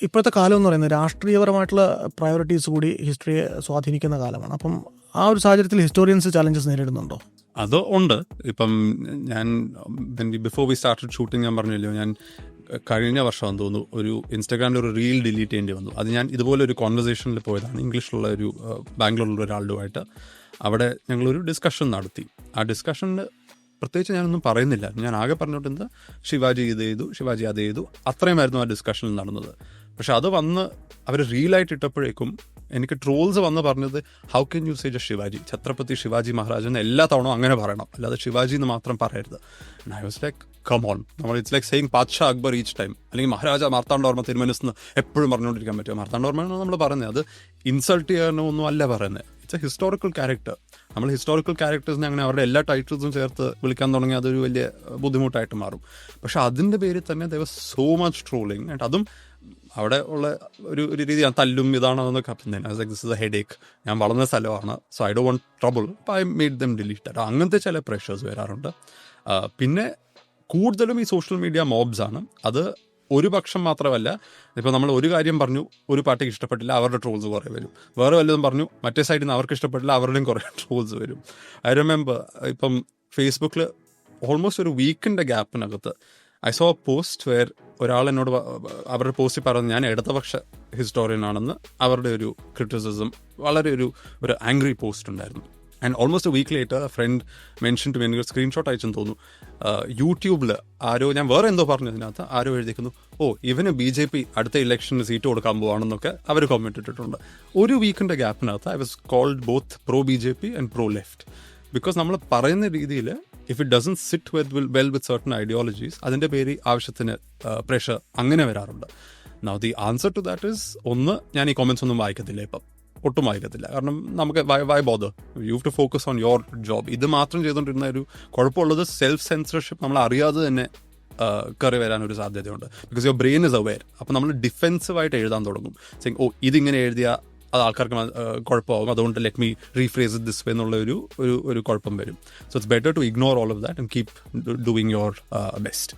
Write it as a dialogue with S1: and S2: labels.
S1: ഇപ്പോഴത്തെ കാലം എന്ന് പറയുന്നത് രാഷ്ട്രീയപരമായിട്ടുള്ള പ്രയോറിറ്റീസ് കൂടി ഹിസ്റ്ററിയെ സ്വാധീനിക്കുന്ന കാലമാണ്. അപ്പം ആ ഒരു സാഹചര്യത്തിൽ ഹിസ്റ്റോറിയൻസ് ചാലഞ്ചസ് നേരിടുന്നുണ്ടോ?
S2: അത് ഉണ്ട്. ഇപ്പം ഞാൻ ബിഫോർ വി സ്റ്റാർട്ടഡ് ഷൂട്ടിങ് ഞാൻ പറഞ്ഞല്ലോ, ഞാൻ കഴിഞ്ഞ വർഷം തോന്നുന്നു ഒരു ഇൻസ്റ്റാഗ്രാമിൽ ഒരു റീൽ ഡിലീറ്റ് ചെയ്യേണ്ടി വന്നു. അത് ഞാൻ ഇതുപോലെ ഒരു കോൺവെർസേഷനിൽ പോയതാണ്, ഇംഗ്ലീഷിലുള്ള ഒരു ബാംഗ്ലൂരിലുള്ള ഒരാളുമായിട്ട്. അവിടെ ഞങ്ങളൊരു ഡിസ്കഷൻ നടത്തി. ആ ഡിസ്കഷനിൽ പ്രത്യേകിച്ച് ഞാനൊന്നും പറയുന്നില്ല, ഞാൻ ആകെ പറഞ്ഞിട്ടുണ്ട് ശിവാജി ഇത് ചെയ്തു, ശിവാജി അത് ചെയ്തു, അത്രയുമായിരുന്നു ആ ഡിസ്കഷനിൽ നടന്നത്. പക്ഷെ അത് വന്ന് അവർ റീലായിട്ട് ഇട്ടപ്പോഴേക്കും എനിക്ക് ട്രോൾസ് വന്ന് പറഞ്ഞത്, how can you say just Shivaji, Chhatrapati Shivaji Maharaj എന്ന് എല്ലാ തവണ അങ്ങനെ പറയണം, അല്ലാതെ ശിവാജി എന്ന് മാത്രം പറയരുത്. I was like come on, നമ്മൾ it's like saying Padshah Akbar each time, അല്ലെങ്കിൽ മഹാരാജ മാർത്താണ്ഡവർമ്മ തിരുമനസ് എപ്പോഴും പറഞ്ഞുകൊണ്ടിരിക്കാൻ പറ്റുമോ? മാർത്താണ്ഡവർമ്മ നമ്മൾ പറയുന്നത് അത് ഇൻസൾട്ട് ചെയ്യാനോ ഒന്നും അല്ല പറയുന്നത്. It's A historical character. നമ്മൾ ഹിസ്റ്റോറിക്കൽ ക്യാരക്ടേഴ്സിനെ അങ്ങനെ അവരുടെ എല്ലാ ടൈറ്റിൽസും ചേർത്ത് വിളിക്കാൻ തുടങ്ങി അതൊരു വലിയ ബുദ്ധിമുട്ടായിട്ട് മാറും. പക്ഷെ അതിൻ്റെ പേരിൽ തന്നെ they was so much trolling. And അതും അവിടെ ഉള്ള ഒരു രീതി തല്ലും ഇതാണെന്നൊക്കെ ദിസ് ഇസ് എ ഹെഡേക്ക്, ഞാൻ വളർന്ന സ്ഥലമാണ്, so I do want trouble, അപ്പോൾ ഐ മേഡ് ദം ഡിലീറ്റ്. അങ്ങനത്തെ ചില പ്രഷേഴ്സ് വരാറുണ്ട്. പിന്നെ കൂടുതലും ഈ സോഷ്യൽ മീഡിയ മോബ്സ് ആണ്. അത് ഒരു പക്ഷം മാത്രമല്ല, ഇപ്പോൾ നമ്മൾ ഒരു കാര്യം പറഞ്ഞു, ഒരു പാർട്ടിക്ക് ഇഷ്ടപ്പെട്ടില്ല, അവരുടെ ട്രോൾസ് കുറേ വരും. വേറെ വല്ലതും പറഞ്ഞു, മറ്റേ സൈഡിൽ നിന്ന് അവർക്ക് ഇഷ്ടപ്പെട്ടില്ല, അവരുടെയും കുറേ ട്രോൾസ് വരും. ഐ റിമെമ്പർ ഇപ്പം ഫേസ്ബുക്കിൽ ഓൾമോസ്റ്റ് ഒരു വീക്കിൻ്റെ ഗ്യാപ്പിനകത്ത് ഐ സോ പോസ്റ്റ് വെയർ ഒരാൾ എന്നോട് അവരുടെ പോസ്റ്റിൽ പറഞ്ഞു ഞാൻ ഇടതുപക്ഷ ഹിസ്റ്റോറിയൻ ആണെന്ന്. അവരുടെ ഒരു ക്രിറ്റിസിസം, വളരെ ഒരു ആംഗ്രി പോസ്റ്റ് ഉണ്ടായിരുന്നു. And almost a week later friend mention to എനിക്ക് സ്ക്രീൻഷോട്ട് അയച്ചെന്ന് തോന്നുന്നു. യൂട്യൂബിൽ ആരോ, ഞാൻ വേറെ എന്തോ പറഞ്ഞതിനകത്ത് ആരോ എഴുതിക്കുന്നു, ഓ ഇവന് BJP അടുത്ത ഇലക്ഷന് സീറ്റ് കൊടുക്കാൻ പോവാണെന്നൊക്കെ അവർ കമൻറ്റ് ഇട്ടിട്ടുണ്ട്. ഒരു വീക്കിൻ്റെ ഗ്യാപ്പിനകത്ത് I was called both pro BJP and pro left. Because നമ്മൾ പറയുന്ന രീതിയിൽ if it doesn't sit well with certain ideologies, അതിൻ്റെ പേര് ആവശ്യത്തിന് പ്രഷർ അങ്ങനെ വരാറുണ്ട്. Now the answer to that is, ഒന്ന്, ഞാൻ ഈ കോമെൻറ്റ്സ് ഒന്നും വായിക്കത്തില്ല, ഇപ്പം ഒട്ടും വായിക്കത്തില്ല. കാരണം നമുക്ക് why bother, you have to focus on your job. ഇത് മാത്രം ചെയ്തുകൊണ്ടിരുന്ന ഒരു കുഴപ്പമുള്ളത് നമ്മൾ സെൻസർഷിപ്പ് നമ്മൾ അറിയാതെ തന്നെ കയറി വരാനൊരു സാധ്യതയുണ്ട്. Because your brain is aware. അപ്പോൾ നമ്മൾ ഡിഫെൻസീവായിട്ട് എഴുതാൻ തുടങ്ങും. ഓ ഇതിങ്ങനെ എഴുതിയാൽ അത് ആൾക്കാർക്ക് കുഴപ്പമാകും, അതുകൊണ്ട് let me rephrase it this way എന്നുള്ള ഒരു കുഴപ്പം വരും. So it's better to ignore all of that and keep doing your best.